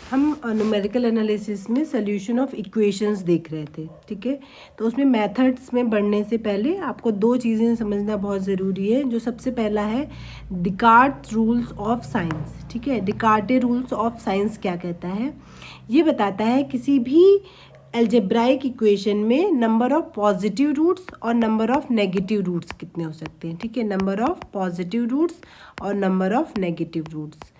हम numerical analysis में solution of equations देख रहे थे, ठीक है। तो उसमें मेथड्स में बढ़ने से पहले आपको दो चीज़ें समझना बहुत ज़रूरी है। जो सबसे पहला है डिकार्ट रूल्स ऑफ साइंस, ठीक है। डिकार्टे रूल्स ऑफ साइंस क्या कहता है? ये बताता है किसी भी अलजेब्राइक इक्वेशन में नंबर ऑफ पॉजिटिव रूट्स और नंबर ऑफ नेगेटिव रूट्स कितने हो सकते हैं, ठीक है। नंबर ऑफ पॉजिटिव रूट्स और number of negative roots.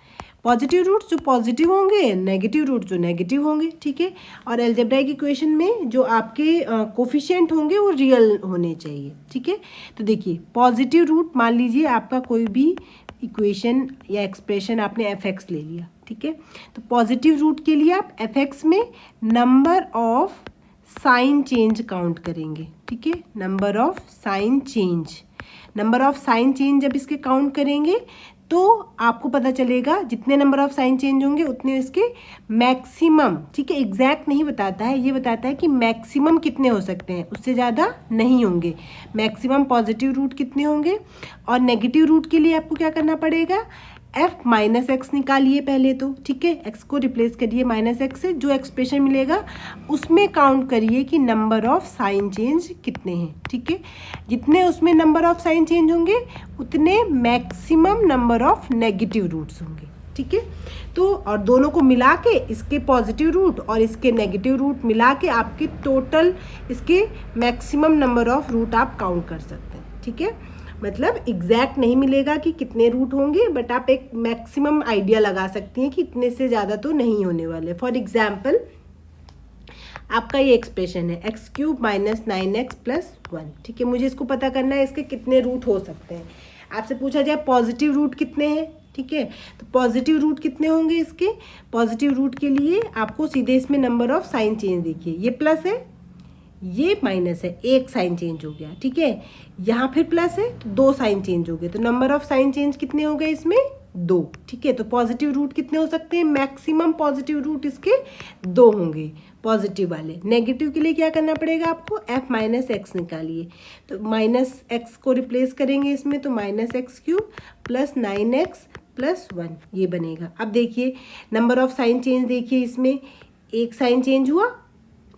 Positive roots जो पॉजिटिव होंगे, नेगेटिव रूट्स जो नेगेटिव होंगे, ठीक है। और अलजेब्राइक इक्वेशन में जो आपके कोफिशिएंट होंगे वो रियल होने चाहिए, ठीक है। तो देखिए पॉजिटिव रूट, मान लीजिए आपका कोई भी इक्वेशन या एक्सप्रेशन आपने एफ एक्स ले लिया, ठीक है। तो पॉजिटिव रूट के लिए आप एफ एक्स में number of sine change count करेंगे, ठीक है। Number of sine change, number of sine change जब इसके काउंट करेंगे तो आपको पता चलेगा जितने नंबर ऑफ साइन चेंज होंगे उतने इसके मैक्सिमम, ठीक है। एग्जैक्ट नहीं बताता है, ये बताता है कि मैक्सिमम कितने हो सकते हैं, उससे ज़्यादा नहीं होंगे। मैक्सिमम पॉजिटिव रूट कितने होंगे। और नेगेटिव रूट के लिए आपको क्या करना पड़ेगा, f माइनस एक्स निकालिए पहले तो, ठीक है। x को रिप्लेस करिए माइनस एक्स से, जो एक्सप्रेशन मिलेगा उसमें काउंट करिए कि नंबर ऑफ साइन चेंज कितने हैं, ठीक है। जितने उसमें नंबर ऑफ साइन चेंज होंगे उतने maximum number of negative roots होंगे, ठीक है। तो और दोनों को मिला के, इसके पॉजिटिव रूट और इसके नेगेटिव रूट मिला के आपके टोटल इसके मैक्सिमम नंबर ऑफ रूट आप काउंट कर सकते हैं, ठीक है। मतलब एग्जैक्ट नहीं मिलेगा कि कितने रूट होंगे, बट आप एक मैक्सिमम आइडिया लगा सकती हैं कि इतने से ज़्यादा तो नहीं होने वाले। फॉर एग्जाम्पल आपका ये एक्सप्रेशन है x cube minus 9x plus 1, ठीक है। मुझे इसको पता करना है इसके कितने रूट हो सकते हैं। आपसे पूछा जाए पॉजिटिव रूट कितने हैं, ठीक है। तो पॉजिटिव रूट कितने होंगे इसके, पॉजिटिव रूट के लिए आपको सीधे इसमें नंबर ऑफ साइन चेंज देखिए, ये प्लस है ये माइनस है, एक साइन चेंज हो गया, ठीक है। यहाँ फिर प्लस है तो दो साइन चेंज हो गए, तो नंबर ऑफ साइन चेंज कितने हो गए इसमें, दो, ठीक है। तो पॉजिटिव रूट कितने हो सकते हैं, मैक्सिमम पॉजिटिव रूट इसके दो होंगे पॉजिटिव वाले। नेगेटिव के लिए क्या करना पड़ेगा आपको, f माइनस एक्स निकालिए। तो माइनस एक्स को रिप्लेस करेंगे इसमें, तो minus x cube plus 9x plus 1 ये बनेगा। अब देखिए नंबर ऑफ साइन चेंज देखिए, इसमें एक साइन चेंज हुआ,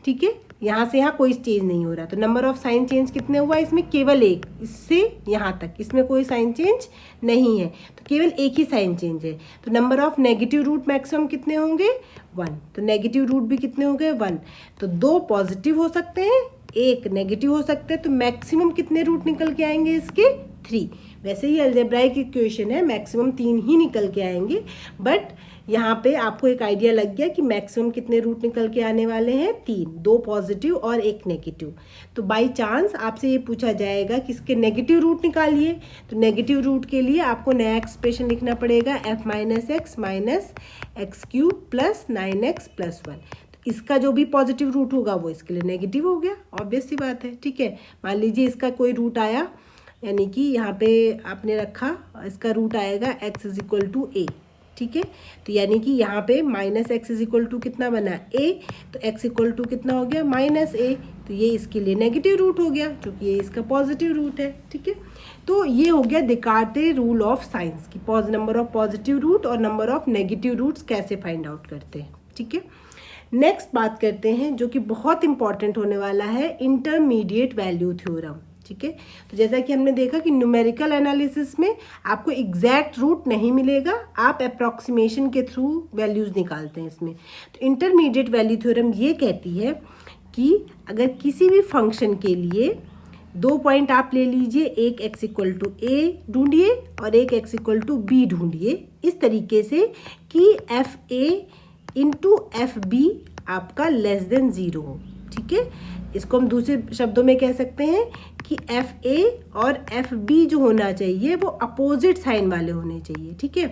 ठीक है। यहाँ से यहाँ कोई चेंज नहीं हो रहा, तो नंबर ऑफ साइन चेंज कितने हुआ इसमें, केवल एक, इससे यहाँ तक इसमें कोई साइन चेंज नहीं है, तो केवल एक ही साइन चेंज है। तो number of negative root maximum कितने होंगे, 1, तो नेगेटिव रूट भी कितने हो गए, 1। तो दो पॉजिटिव हो सकते हैं, एक नेगेटिव हो सकते हैं, तो मैक्सिमम कितने रूट निकल के आएंगे इसके, 3। वैसे ही अलजेब्राइक इक्वेशन है, मैक्सिमम 3 ही निकल के आएंगे, बट यहाँ पे आपको एक आइडिया लग गया कि मैक्सिमम कितने रूट निकल के आने वाले हैं, 3, 2 पॉजिटिव और एक नेगेटिव। तो बाय चांस आपसे ये पूछा जाएगा कि इसके नेगेटिव रूट निकालिए, तो नेगेटिव रूट के लिए आपको नया एक्सप्रेशन लिखना पड़ेगा f minus x minus x cube plus 9x plus 1। इसका जो भी पॉजिटिव रूट होगा वो इसके लिए नेगेटिव हो गया, ऑब्वियस सी बात है, ठीक है। मान लीजिए इसका कोई रूट आया, यानी कि यहाँ पे आपने रखा, इसका रूट आएगा x is equal to a, ठीक है। तो यानी कि यहाँ पे minus X is equal to कितना बना, a, तो x इक्वल टू कितना हो गया, माइनस a, तो ये इसके लिए नेगेटिव रूट हो गया क्योंकि ये इसका पॉजिटिव रूट है, ठीक है। तो ये हो गया डिकार्टे रूल ऑफ साइंस की नंबर ऑफ पॉजिटिव रूट और नंबर ऑफ नेगेटिव रूट्स कैसे फाइंड आउट करते हैं, ठीक है। नेक्स्ट बात करते हैं जो कि बहुत इंपॉर्टेंट होने वाला है, इंटरमीडिएट वैल्यू थ्योरम, ठीक है। तो जैसा कि हमने देखा कि न्यूमेरिकल एनालिसिस में आपको एग्जैक्ट रूट नहीं मिलेगा, आप अप्रॉक्सीमेशन के थ्रू वैल्यूज निकालते हैं इसमें। तो इंटरमीडिएट वैल्यू थ्योरम ये कहती है कि अगर किसी भी फंक्शन के लिए दो पॉइंट आप ले लीजिए, एक x इक्वल टू ए ढूंढिए और एक x इक्वल टू बी ढूंढिए, इस तरीके से कि F A into F B आपका लेस देन 0 हो, ठीक है। इसको हम दूसरे शब्दों में कह सकते हैं कि एफ ए और एफ बी जो होना चाहिए वो अपोजिट साइन वाले होने चाहिए, ठीक है।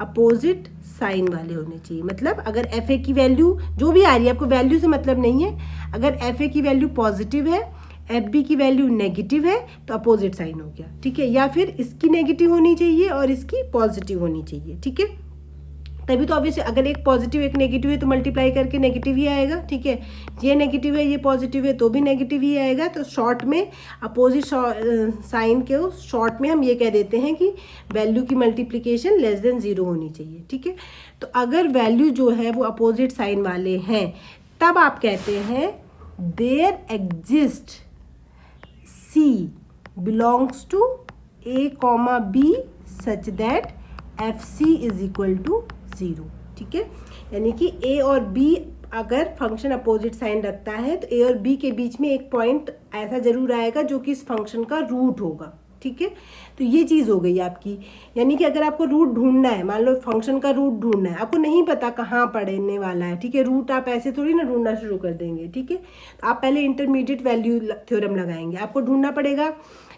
अपोजिट साइन वाले होने चाहिए, मतलब अगर एफ ए की वैल्यू जो भी आ रही है, आपको वैल्यू से मतलब नहीं है, अगर एफ ए की वैल्यू पॉजिटिव है, एफ बी की वैल्यू नेगेटिव है, तो अपोजिट साइन हो गया, ठीक है। या फिर इसकी नेगेटिव होनी चाहिए और इसकी पॉजिटिव होनी चाहिए, ठीक है। तभी तो ऑब्वियसली अगर एक पॉजिटिव एक नेगेटिव है तो मल्टीप्लाई करके नेगेटिव ही आएगा, ठीक है। ये नेगेटिव है ये पॉजिटिव है तो भी नेगेटिव ही आएगा। तो शॉर्ट में अपोजिट साइन के शॉर्ट में हम ये कह देते हैं कि वैल्यू की मल्टीप्लिकेशन लेस देन 0 होनी चाहिए, ठीक है। तो अगर वैल्यू जो है वो अपोजिट साइन वाले हैं तब आप कहते हैं there exist C belongs to A, B such that FC is equal to 0, ठीक है। यानी कि A और B अगर फंक्शन अपोजिट साइन रखता है तो A और B के बीच में एक पॉइंट ऐसा जरूर आएगा जो कि इस फंक्शन का रूट होगा, ठीक है। तो ये चीज़ हो गई आपकी, यानी कि अगर आपको रूट ढूंढना है, मान लो फंक्शन का रूट ढूंढना है, आपको नहीं पता कहाँ पढ़ने वाला है, ठीक है। रूट आप ऐसे थोड़ी ना ढूंढना शुरू कर देंगे, ठीक है। तो आप पहले इंटरमीडिएट वैल्यू थ्योरम लगाएंगे। आपको ढूंढना पड़ेगा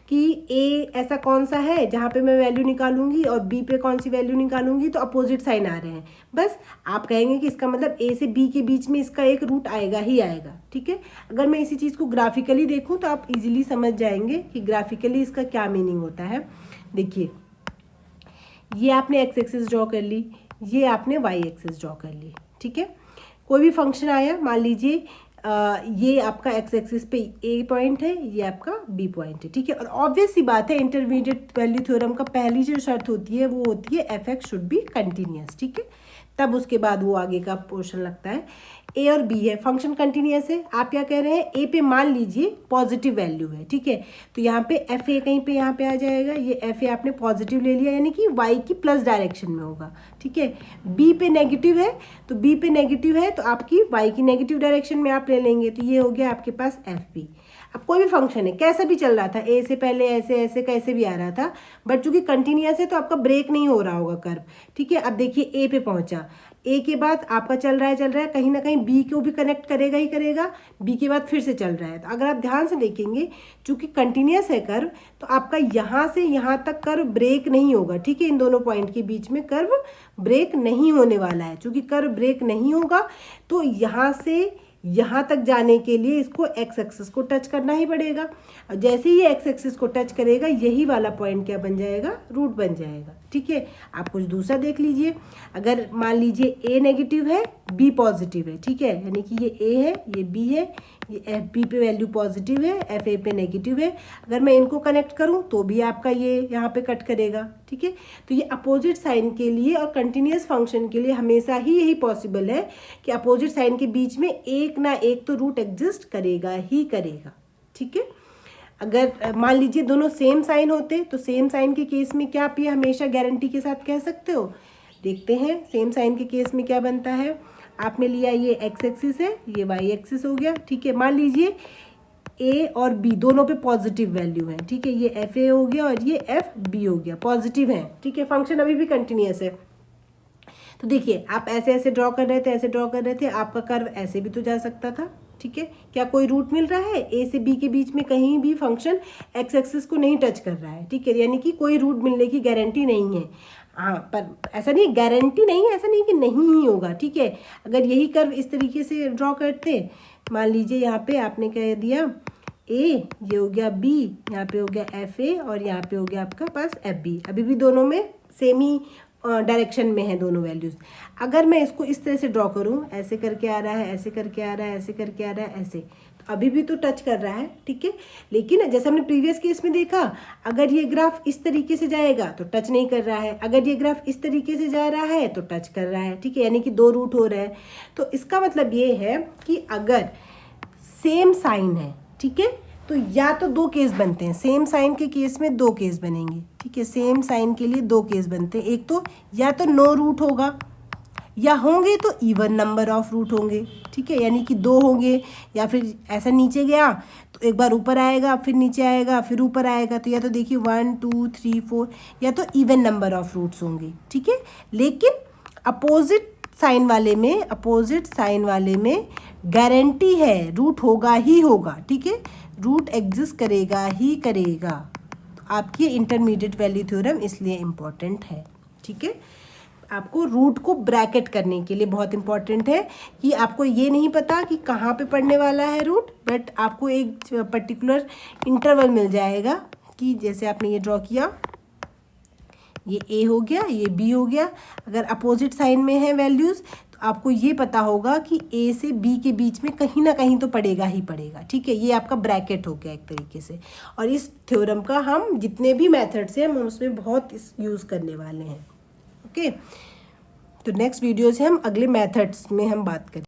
कि A ऐसा कौन सा है जहाँ पे मैं वैल्यू निकालूंगी और B पे कौन सी वैल्यू निकालूंगी, तो अपोजिट साइन आ रहे हैं। बस आप कहेंगे कि इसका मतलब A से B के बीच में इसका एक रूट आएगा ही आएगा, ठीक है। अगर मैं इसी चीज़ को ग्राफिकली देखूं तो आप इजीली समझ जाएंगे कि ग्राफिकली इसका क्या मीनिंग होता है। देखिए, ये आपने एक्स एक्सिस ड्रॉ कर ली, ये आपने वाई एक्सिस ड्रॉ कर ली, ठीक है। कोई भी फंक्शन आया, मान लीजिए ये आपका एक्स एक्सिस पे ए पॉइंट है, ये आपका बी पॉइंट है, ठीक है। और ऑब्वियस सी बात है, इंटरमीडिएट वैल्यू थ्योरम का पहली जो शर्त होती है वो होती है F x should be continuous, ठीक है। तब उसके बाद वो आगे का पोर्शन लगता है। ए और बी है, फंक्शन कंटिन्यूस है। आप क्या कह रहे हैं, ए पे मान लीजिए पॉजिटिव वैल्यू है, ठीक है। तो यहाँ पे एफ ए कहीं पे यहाँ पे आ जाएगा, ये एफ ए आपने पॉजिटिव ले लिया, यानी कि वाई की प्लस डायरेक्शन में होगा, ठीक है। बी पे नेगेटिव है, तो बी पे नेगेटिव है तो आपकी वाई की नेगेटिव डायरेक्शन में आप ले लेंगे, तो ये हो गया आपके पास एफ बी। अब कोई भी फंक्शन है, कैसा भी चल रहा था, ए से पहले ऐसे ऐसे कैसे भी आ रहा था, बट चूंकि कंटिन्यूस है तो आपका ब्रेक नहीं हो रहा होगा कर्व, ठीक है। अब देखिए ए पे पहुंचा, ए के बाद आपका चल रहा है कहीं ना कहीं बी को भी कनेक्ट करेगा ही करेगा, बी के बाद फिर से चल रहा है। तो अगर आप ध्यान से देखेंगे, चूंकि कंटिन्यूस है कर्व, तो आपका यहाँ से यहाँ तक कर्व ब्रेक नहीं होगा, ठीक है। इन दोनों पॉइंट के बीच में कर्व ब्रेक नहीं होने वाला है। चूंकि कर्व ब्रेक नहीं होगा तो यहाँ से यहाँ तक जाने के लिए इसको एक्स एक्सिस को टच करना ही पड़ेगा। और जैसे ही एक्स एक्सिस को टच करेगा, यही वाला पॉइंट क्या बन जाएगा, रूट बन जाएगा, ठीक है। आप कुछ दूसरा देख लीजिए, अगर मान लीजिए ए नेगेटिव है बी पॉजिटिव है, ठीक है, यानी कि ये ए है ये बी है, ये एफ बी पे वैल्यू पॉजिटिव है, एफ ए पे नेगेटिव है। अगर मैं इनको कनेक्ट करूं तो भी आपका ये यहाँ पे कट करेगा, ठीक है। तो ये अपोजिट साइन के लिए और कंटिन्यूस फंक्शन के लिए हमेशा ही यही पॉसिबल है कि अपोजिट साइन के बीच में एक ना एक तो रूट एग्जिस्ट करेगा ही करेगा, ठीक है। अगर मान लीजिए दोनों सेम साइन होते तो सेम साइन के केस में क्या आप ये हमेशा गारंटी के साथ कह सकते हो। देखते हैं सेम साइन के केस में क्या बनता है। आपने लिया ये एक्स एक्सिस है, ये वाई एक्सिस हो गया, ठीक है। मान लीजिए ए और बी दोनों पे पॉजिटिव वैल्यू है, ठीक है। ये एफ ए हो गया और ये एफ बी हो गया, पॉजिटिव है, ठीक है। फंक्शन अभी भी कंटिन्यूस है। तो देखिए, आप ऐसे ऐसे ड्रॉ कर रहे थे, ऐसे ड्रॉ कर रहे थे, आपका कर्व ऐसे भी तो जा सकता था, ठीक है। क्या कोई रूट मिल रहा है, ए से बी के बीच में कहीं भी फंक्शन एक्स एक्सिस को नहीं टच कर रहा है, ठीक है। यानी कि कोई रूट मिलने की गारंटी नहीं है। हाँ, पर ऐसा नहीं, गारंटी नहीं है, ऐसा नहीं कि नहीं ही होगा, ठीक है। अगर यही कर्व इस तरीके से ड्रॉ करते, मान लीजिए यहाँ पे आपने कह दिया ए, ये हो गया बी, यहाँ पे हो गया एफ ए और यहाँ पे हो गया आपका पास एफ बी। अभी भी दोनों में सेम ही डायरेक्शन में है दोनों वैल्यूज़। अगर मैं इसको इस तरह से ड्रॉ करूँ, ऐसे करके आ रहा है, ऐसे करके आ रहा है, ऐसे करके आ रहा है, ऐसे, तो अभी भी तो टच कर रहा है, ठीक है। लेकिन जैसे हमने प्रीवियस केस में देखा, अगर ये ग्राफ इस तरीके से जाएगा तो टच नहीं कर रहा है, अगर ये ग्राफ इस तरीके से जा रहा है तो टच कर रहा है, ठीक है। यानी कि दो रूट हो रहा है। तो इसका मतलब ये है कि अगर सेम साइन है, ठीक है, तो या तो दो केस बनते हैं। सेम साइन के केस में दो केस बनेंगे, ठीक है। सेम साइन के लिए दो केस बनते हैं। एक तो या तो नो रूट होगा, या होंगे तो इवन नंबर ऑफ रूट होंगे, ठीक है। यानी कि दो होंगे, या फिर ऐसा नीचे गया तो एक बार ऊपर आएगा, फिर नीचे आएगा, फिर ऊपर आएगा। तो या तो देखिए 1 2 3 4, या तो इवन नंबर ऑफ रूट्स होंगे, ठीक है। लेकिन अपोजिट साइन वाले में गारंटी है रूट होगा ही होगा, ठीक है। रूट एग्जिस्ट करेगा ही करेगा। तो आपकी इंटरमीडिएट वैल्यू थ्योरम इसलिए इम्पॉर्टेंट है, ठीक है। आपको रूट को ब्रैकेट करने के लिए बहुत इंपॉर्टेंट है कि आपको ये नहीं पता कि कहाँ पे पड़ने वाला है रूट, बट आपको एक पर्टिकुलर इंटरवल मिल जाएगा कि जैसे आपने ये ड्रॉ किया, ये ए हो गया, ये बी हो गया। अगर अपोजिट साइन में है वैल्यूज़ तो आपको ये पता होगा कि ए से बी के बीच में कहीं ना कहीं तो पड़ेगा ही पड़ेगा, ठीक है। ये आपका ब्रैकेट हो गया एक तरीके से। और इस थ्योरम का हम जितने भी मेथड्स हैं हम उसमें बहुत यूज़ करने वाले हैं। ओके, तो नेक्स्ट वीडियो से हम अगले मेथड्स में हम बात करें।